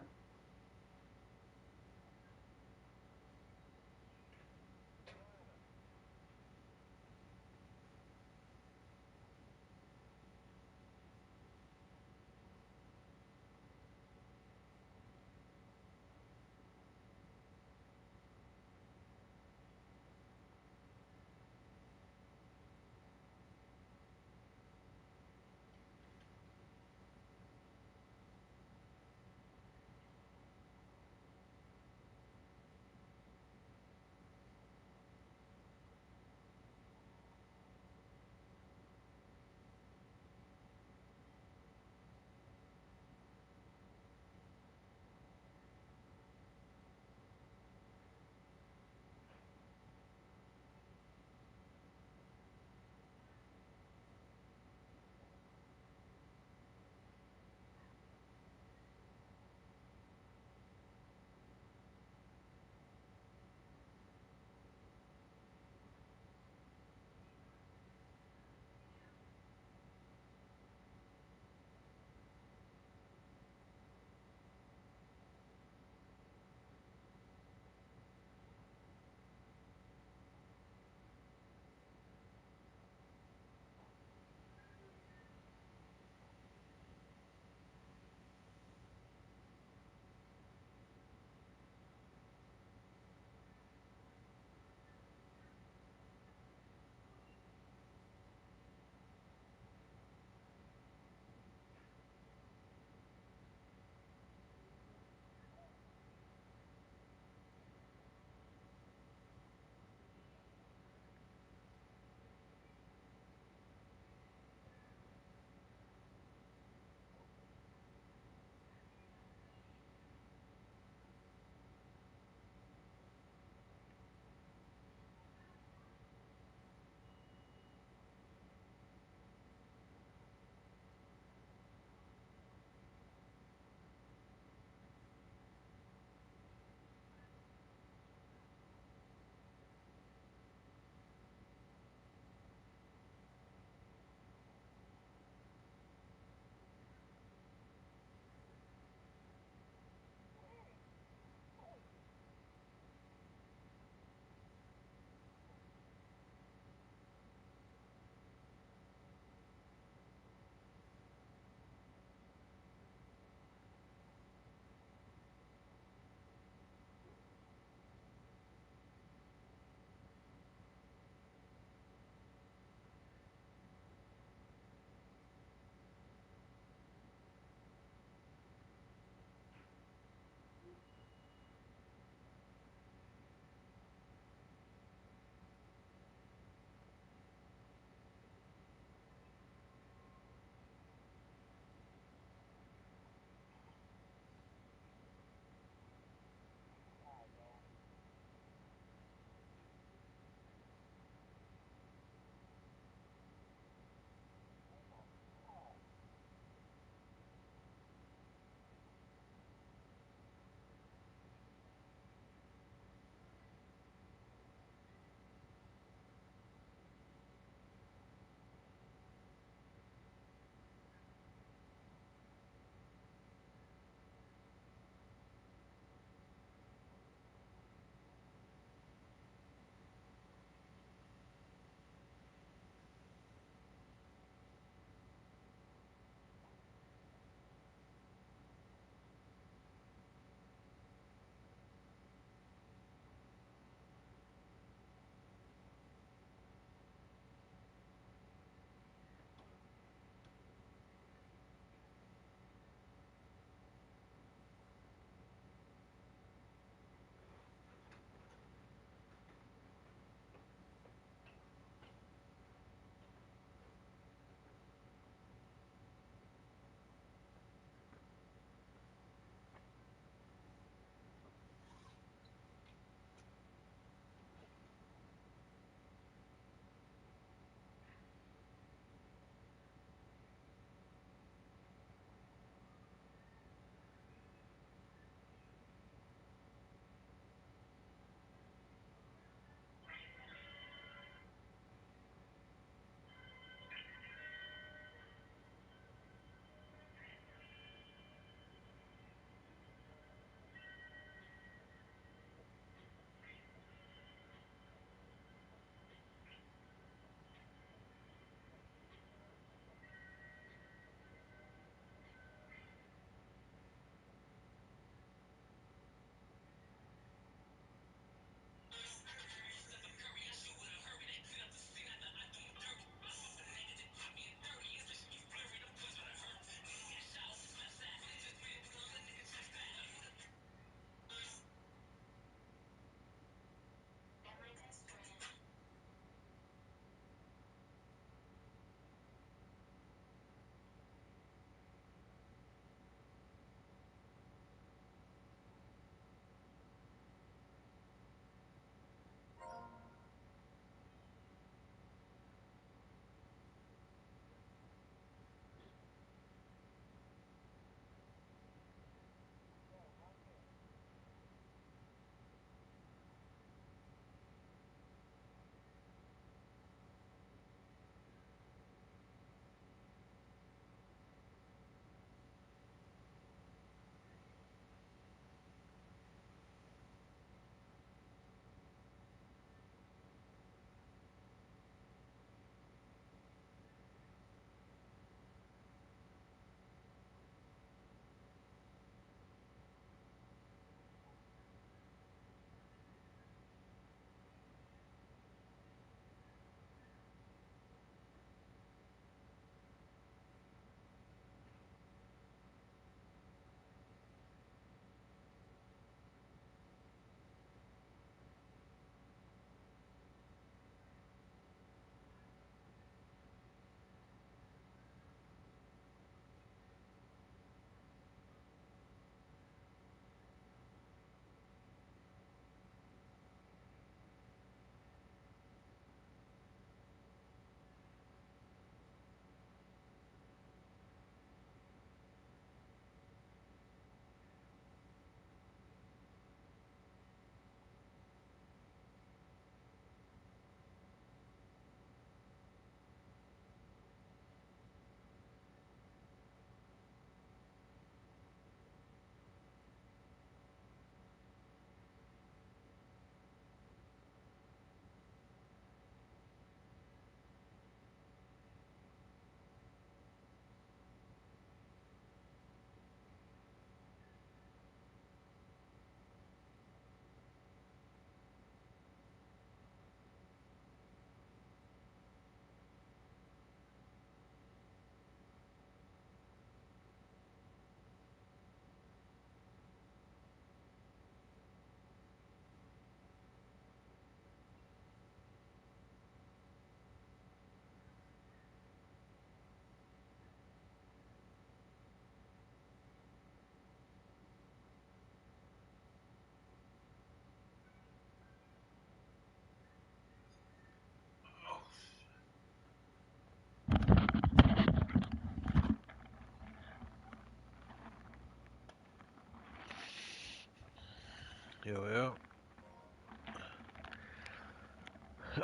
Yeah, well.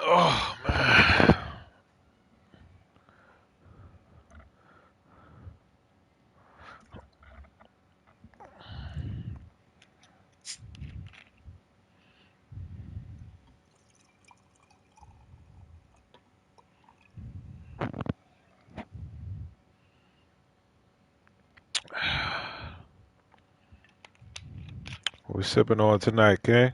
Oh man. What we sipping on tonight, King?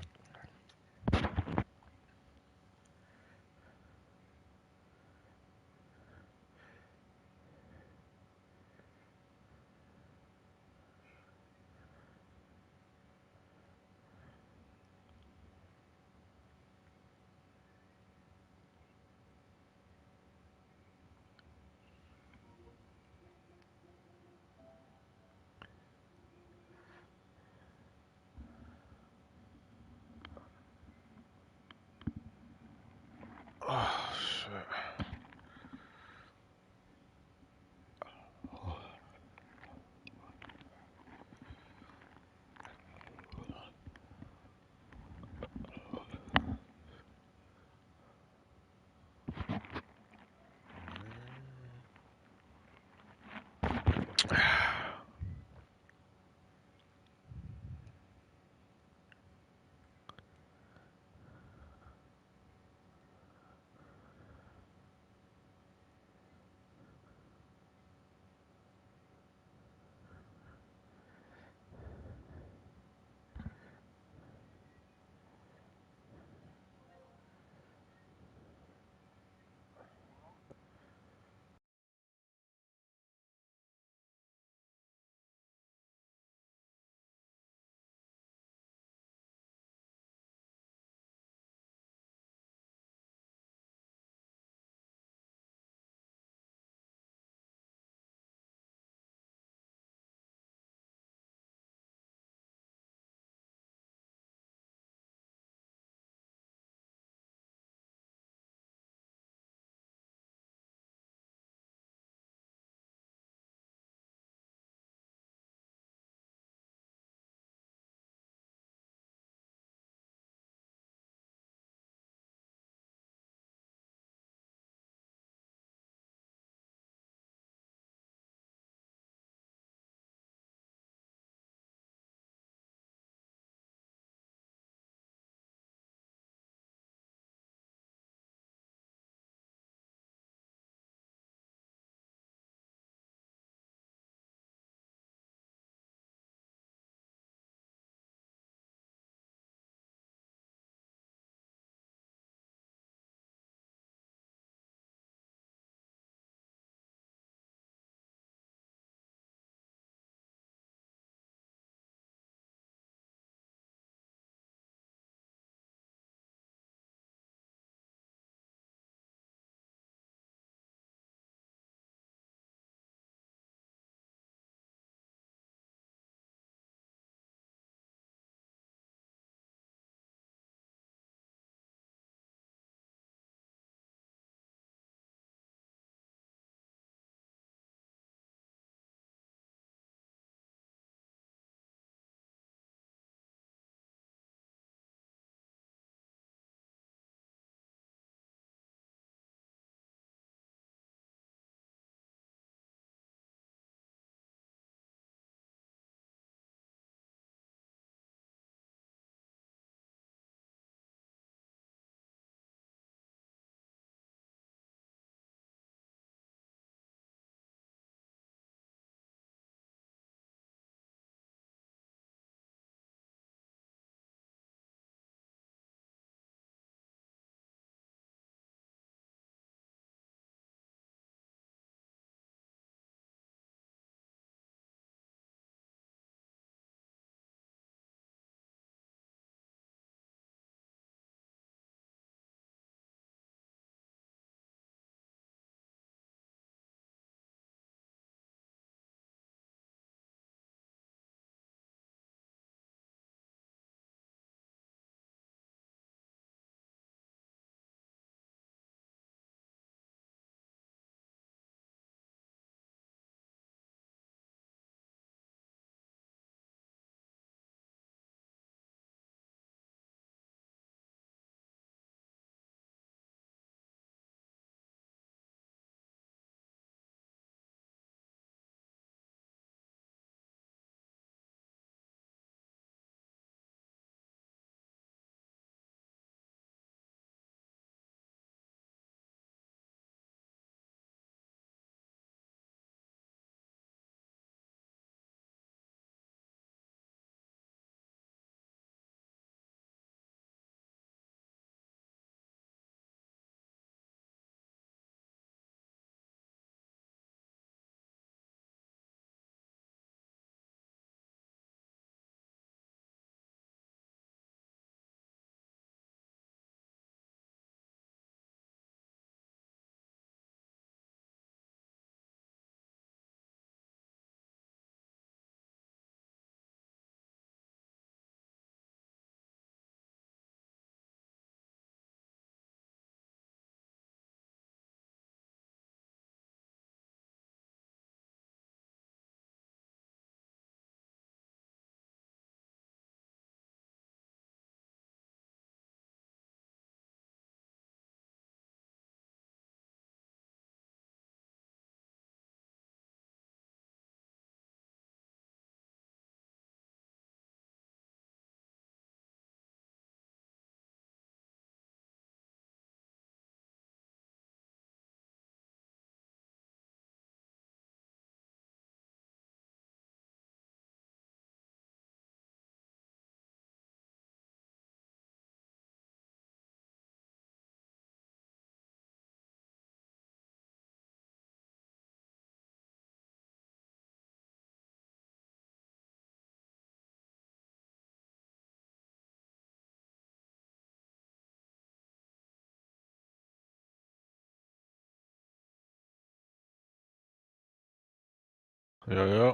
Yeah, yeah.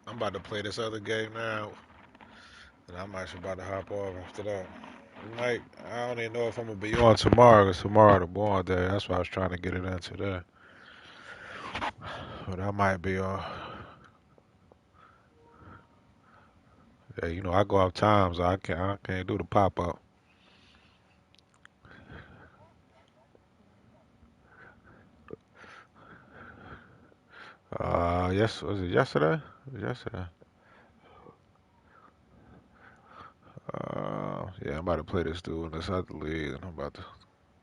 I'm about to play this other game now, and I'm actually about to hop off after that. Like, I don't even know if I'm gonna be on tomorrow, 'cause tomorrow the born day. That's why I was trying to get it in today. But I might be on. Yeah, I go off times. I can't do the pop up. Yes, was it yesterday? It was yesterday. Yeah, I'm about to play this dude in this other league, and I'm about to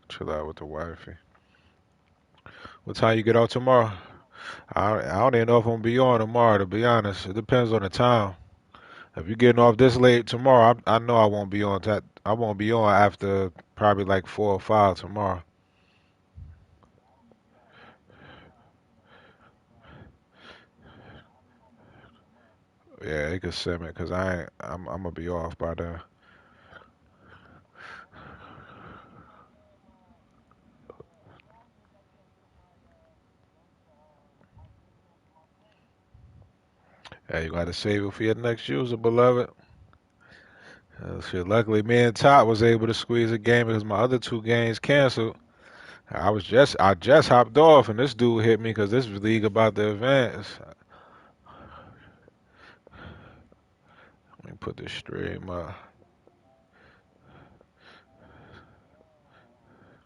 chill out with the wifey. What time you get out tomorrow? I don't even know if I'm gonna be on tomorrow. To be honest, it depends on the time. If you're getting off this late tomorrow, I know I won't be on that. I won't be on after probably like 4 or 5 tomorrow. Yeah, it could send me because I ain't. I'm gonna be off by then. Hey, you gotta save it for your next user, beloved. Shit, luckily me and Todd was able to squeeze a game because my other two games canceled. I just hopped off and this dude hit me because this league about to advance. Let me put this stream up.